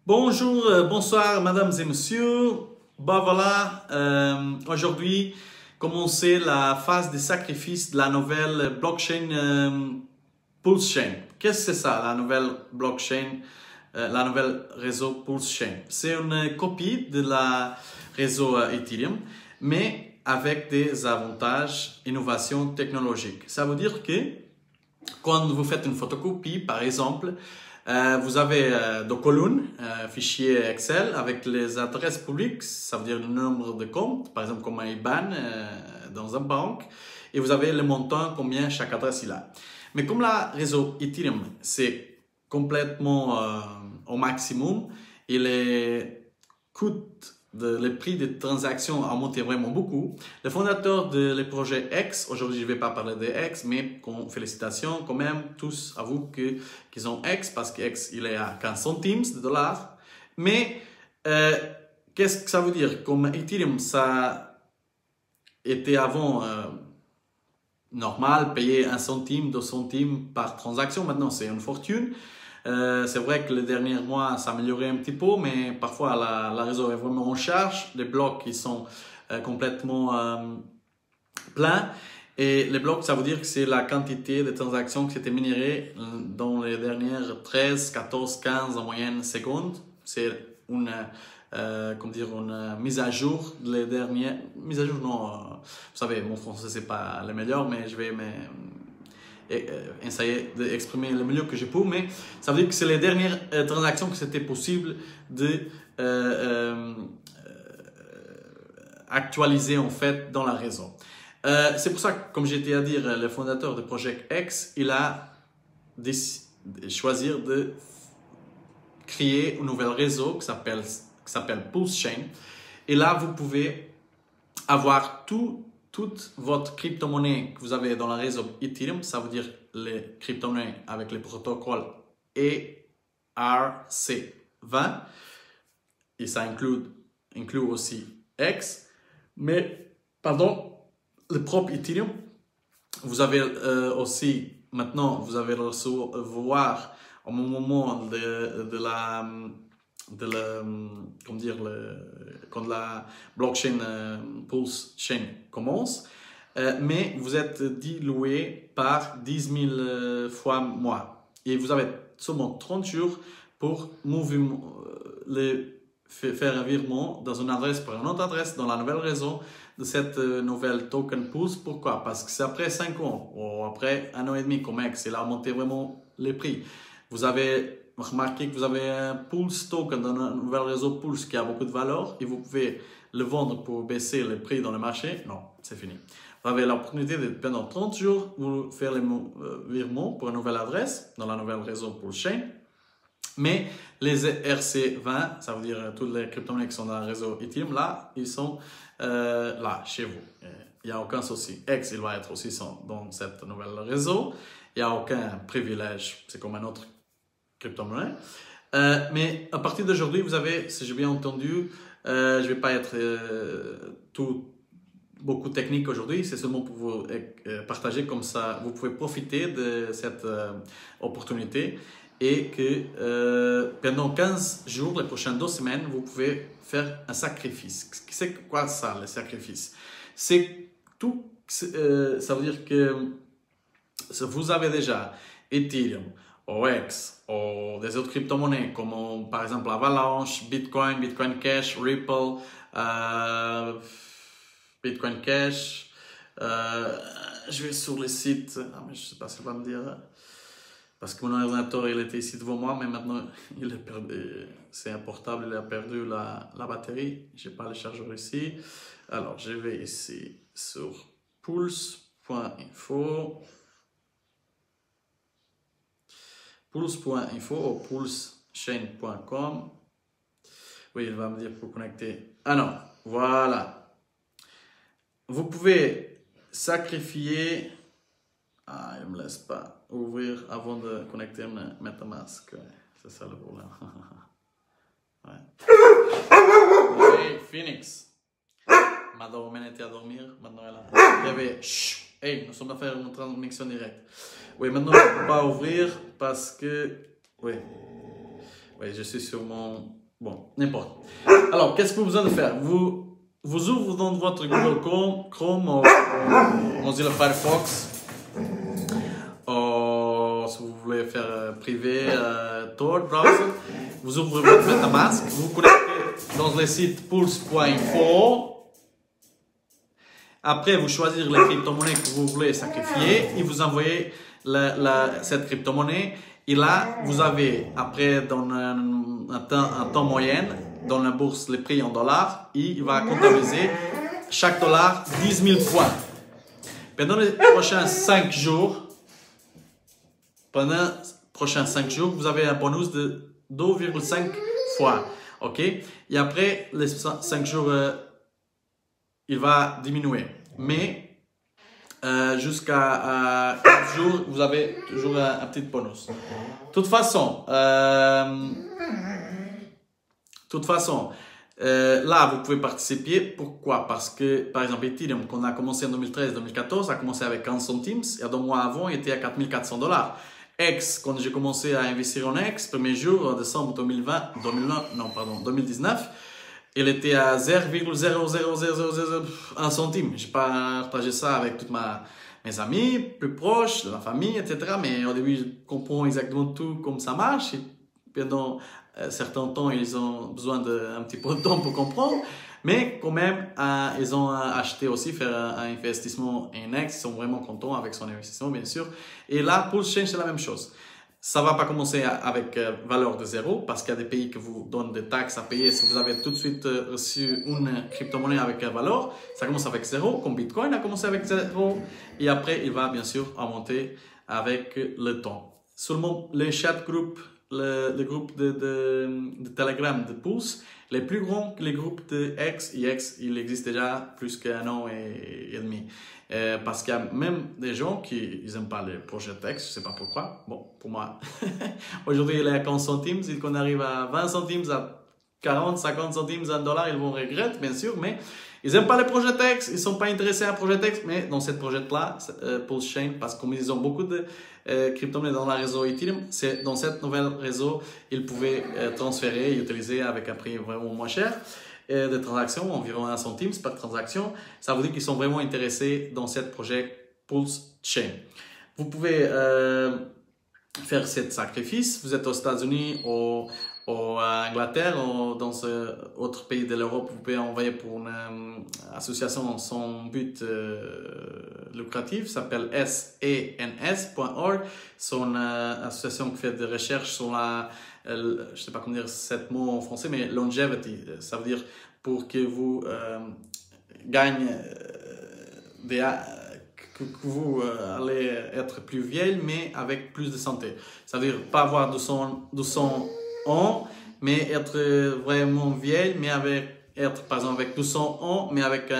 Bonjour, bonsoir, mesdames et messieurs. Bah voilà, aujourd'hui, commencer la phase de sacrifice de la nouvelle blockchain Pulse Chain. Qu'est-ce que c'est ça, la nouvelle blockchain, la nouvelle réseau Pulse Chain? C'est une copie de la réseau Ethereum, mais avec des avantages, innovations technologiques. Ça veut dire que quand vous faites une photocopie, par exemple, vous avez deux colonnes, fichier Excel avec les adresses publiques, ça veut dire le nombre de comptes, par exemple comme un IBAN dans une banque, et vous avez le montant, combien chaque adresse il a. Mais comme la réseau Ethereum, c'est complètement au maximum, et les coûts le prix des transactions a monté vraiment beaucoup. Le fondateur de le projet X, aujourd'hui je ne vais pas parler de X, mais félicitations quand même, tous avouent qu'ils ont X, parce que X il est à 15 centimes de dollars. Mais qu'est-ce que ça veut dire? Comme Ethereum, ça était avant normal, payer 1 centime, 2 centimes par transaction, maintenant c'est une fortune. C'est vrai que les derniers mois, ça a amélioré un petit peu, mais parfois la réseau est vraiment en charge. Les blocs qui sont complètement pleins. Et les blocs, ça veut dire que c'est la quantité de transactions qui s'étaient minérées dans les dernières 13, 14, 15 en moyenne secondes. C'est une, une mise à jour les dernières. Mise à jour, non. Vous savez, mon français, c'est pas le meilleur, mais je vais essayer d'exprimer le mieux que je peux, mais ça veut dire que c'est les dernières transactions que c'était possible de actualiser en fait dans la réseau. C'est pour ça que, comme j'étais à dire, le fondateur de Project X, il a choisi de créer un nouvel réseau qui s'appelle Pulse Chain. Et là, vous pouvez avoir toute votre crypto-monnaie que vous avez dans le réseau Ethereum, ça veut dire les crypto-monnaies avec le protocole ERC20, et ça inclut aussi X, mais pardon, le propre Ethereum, vous avez aussi, maintenant, vous allez recevoir au moment quand la blockchain Pulse Chain commence, mais vous êtes dilué par 10 000 fois mois. Et vous avez seulement 30 jours pour faire un virement dans une adresse pour une autre adresse dans la nouvelle réseau de cette nouvelle token Pulse. Pourquoi? Parce que c'est après 5 ans ou après 1 an et demi comme X, il a monté vraiment les prix. Vous avez remarqué que vous avez un Pulse token dans un nouvel réseau Pulse qui a beaucoup de valeur et vous pouvez le vendre pour baisser le prix dans le marché. Non, c'est fini. Vous avez l'opportunité de, pendant 30 jours, vous faire les virements pour une nouvelle adresse dans la nouvelle réseau Pulse Chain. Mais les ERC20, ça veut dire toutes les crypto-monnaies qui sont dans le réseau Ethereum, là, ils sont là, chez vous. Il n'y a aucun souci. X, il va être aussi dans cette nouvelle réseau. Il n'y a aucun privilège. C'est comme un autre crypto-monnaie. Mais à partir d'aujourd'hui, vous avez, si j'ai bien entendu, je ne vais pas être beaucoup technique aujourd'hui, c'est seulement pour vous partager comme ça, vous pouvez profiter de cette opportunité et que pendant 15 jours, les prochaines 2 semaines, vous pouvez faire un sacrifice. C'est quoi ça, le sacrifice? C'est tout, ça veut dire que vous avez déjà Ethereum, OX, ou des autres crypto-monnaies comme par exemple Avalanche, Bitcoin, Bitcoin Cash, Ripple, Bitcoin Cash. Je vais sur le site, mais je ne sais pas si ça va me dire, parce que mon ordinateur il était ici devant moi, mais maintenant il est perdu. C'est un portable, il a perdu la batterie. Je n'ai pas le chargeur ici. Alors je vais ici sur pulse.info. Pulse.info ou pulsechain.com. Oui, il va me dire pour connecter. Ah non, voilà. Vous pouvez sacrifier. Ah, il ne me laisse pas ouvrir avant de connecter MetaMask. C'est ça le problème. Ouais. Oui, Phoenix. Madame était à dormir. Maintenant, elle a réveillé. Chut. Hey, nous sommes à faire une transmission directe. Oui, maintenant, je ne peux pas ouvrir parce que... Oui. Oui, je suis sur mon... Bon, n'importe. Alors, qu'est-ce que vous avez besoin de faire? Vous ouvrez dans votre Google Chrome ou Mozilla Firefox. Si vous voulez faire privé, Tor, browser. Vous ouvrez votre MetaMask. Vous connectez dans le site pulse.info. Après, vous choisissez les crypto-monnaies que vous voulez sacrifier et vous envoyez cette crypto-monnaie. Et là, vous avez, après, dans un temps moyen, dans la bourse, les prix en dollars, et il va comptabiliser chaque dollar 10 000 points. Pendant les prochains 5 jours, vous avez un bonus de 2,5 fois. OK? Et après, les 5 jours, il va diminuer. Mais jusqu'à 15 jours, vous avez toujours un petit bonus. De toute façon, là, vous pouvez participer. Pourquoi? Parce que, par exemple, Ethereum, qu'on a commencé en 2013-2014, a commencé avec 15 centimes. Et 2 mois avant, il était à 4 400 $. X, quand j'ai commencé à investir en X, premier jour, en décembre 2019, il était à 0,00001 centime. J'ai partagé ça avec tous mes amis, plus proches, de la famille, etc. Mais au début, je comprends exactement tout comme ça marche. Et pendant certains temps, ils ont besoin d'un petit peu de temps pour comprendre. Mais quand même, ils ont acheté aussi, faire un investissement en X. Ils sont vraiment contents avec son investissement, bien sûr. Et là, pour Change, c'est la même chose. Ça ne va pas commencer avec valeur de zéro parce qu'il y a des pays qui vous donnent des taxes à payer si vous avez tout de suite reçu une crypto-monnaie avec valeur. Ça commence avec zéro, comme Bitcoin a commencé avec zéro. Et après, il va bien sûr augmenter avec le temps. Seulement, les chat groups, le groupe de Telegram de Pulse, les plus grands que les groupes de X, et X, il existe déjà plus qu'un an et demi. Parce qu'il y a même des gens qui n'aiment pas les projets X, je ne sais pas pourquoi. Bon, pour moi, aujourd'hui il est à 15 centimes, si on arrive à 20 centimes, à 40, 50 centimes, $1, ils vont regretter, bien sûr, mais ils n'aiment pas les projets X, ils ne sont pas intéressés à un projet X, mais dans cette projet-là, Pulse Chain, parce que comme ils ont beaucoup de crypto-monnaies dans le réseau Ethereum, c'est dans cette nouvelle réseau, ils pouvaient transférer et utiliser avec un prix vraiment moins cher. De transactions, environ 1 centime par transaction. Ça veut dire qu'ils sont vraiment intéressés dans ce projet Pulse Chain. Vous pouvez faire ce sacrifice. Vous êtes aux États-Unis, en Angleterre, ou dans autre pays de l'Europe, vous pouvez envoyer pour une association sans but lucratif, s'appelle SENS.org. C'est une association qui fait des recherches sur je ne sais pas comment dire cet mot en français, mais longevity, ça veut dire pour que vous gagnez que vous allez être plus vieille, mais avec plus de santé. Ça veut dire pas avoir 200 ans, mais être vraiment vieille, mais être par exemple avec 200 ans, mais avec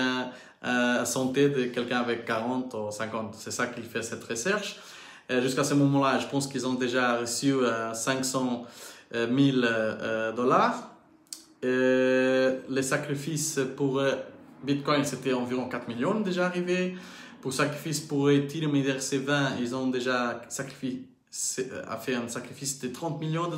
la santé de quelqu'un avec 40 ou 50. C'est ça qu'il fait cette recherche. Jusqu'à ce moment-là, je pense qu'ils ont déjà reçu 500 000 $. Les sacrifices pour Bitcoin, c'était environ 4 millions déjà arrivés. Pour sacrifice pour Ethereum et ERC20, ils ont déjà fait un sacrifice de 30 millions $.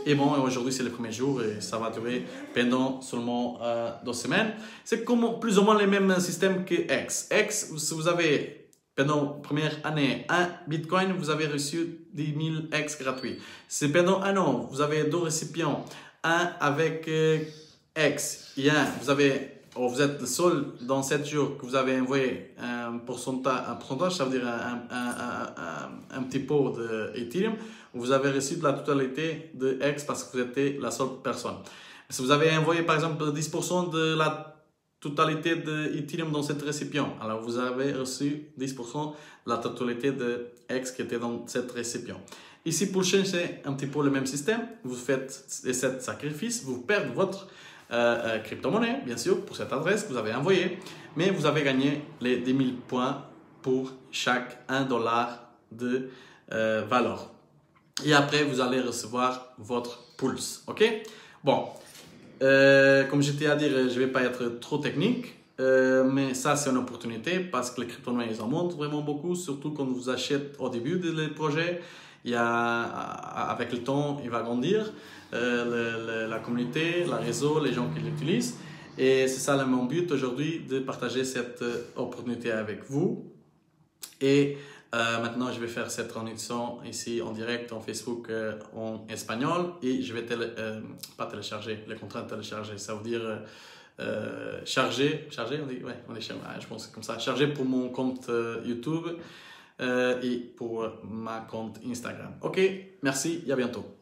Et bon, aujourd'hui c'est le premier jour et ça va durer pendant seulement 2 semaines. C'est plus ou moins les mêmes systèmes que X. X, si vous avez pendant la première année, un Bitcoin, vous avez reçu 10 000 X gratuits. Si pendant un an, vous avez 2 récipients, un avec X et un, vous êtes le seul dans 7 jours que vous avez envoyé un pourcentage, ça veut dire un petit pot d'Ethereum, vous avez reçu de la totalité de X parce que vous étiez la seule personne. Si vous avez envoyé par exemple 10% de la totalité de Ethereum dans cet récipient, alors vous avez reçu 10% de la totalité de X qui était dans cet récipient. Ici, pour Change, c'est un petit peu le même système. Vous faites les 7 sacrifices, vous perdez votre crypto-monnaie, bien sûr, pour cette adresse que vous avez envoyée, mais vous avez gagné les 10 000 points pour chaque $1 de valeur. Et après, vous allez recevoir votre pulse. OK? Bon. Comme j'étais à dire, je ne vais pas être trop technique, mais ça c'est une opportunité parce que les crypto-monnaies ils en montrent vraiment beaucoup, surtout quand vous achetez au début des projets avec le temps, il va grandir, la communauté, le réseau, les gens qui l'utilisent. Et c'est ça mon but aujourd'hui, de partager cette opportunité avec vous. Et maintenant, je vais faire cette traduction ici en direct en Facebook en espagnol et je vais pas télécharger, le contrat de télécharger, ça veut dire charger, on dit, ouais, on dit, je pense comme ça, charger pour mon compte YouTube et pour ma compte Instagram. Ok, merci et à bientôt.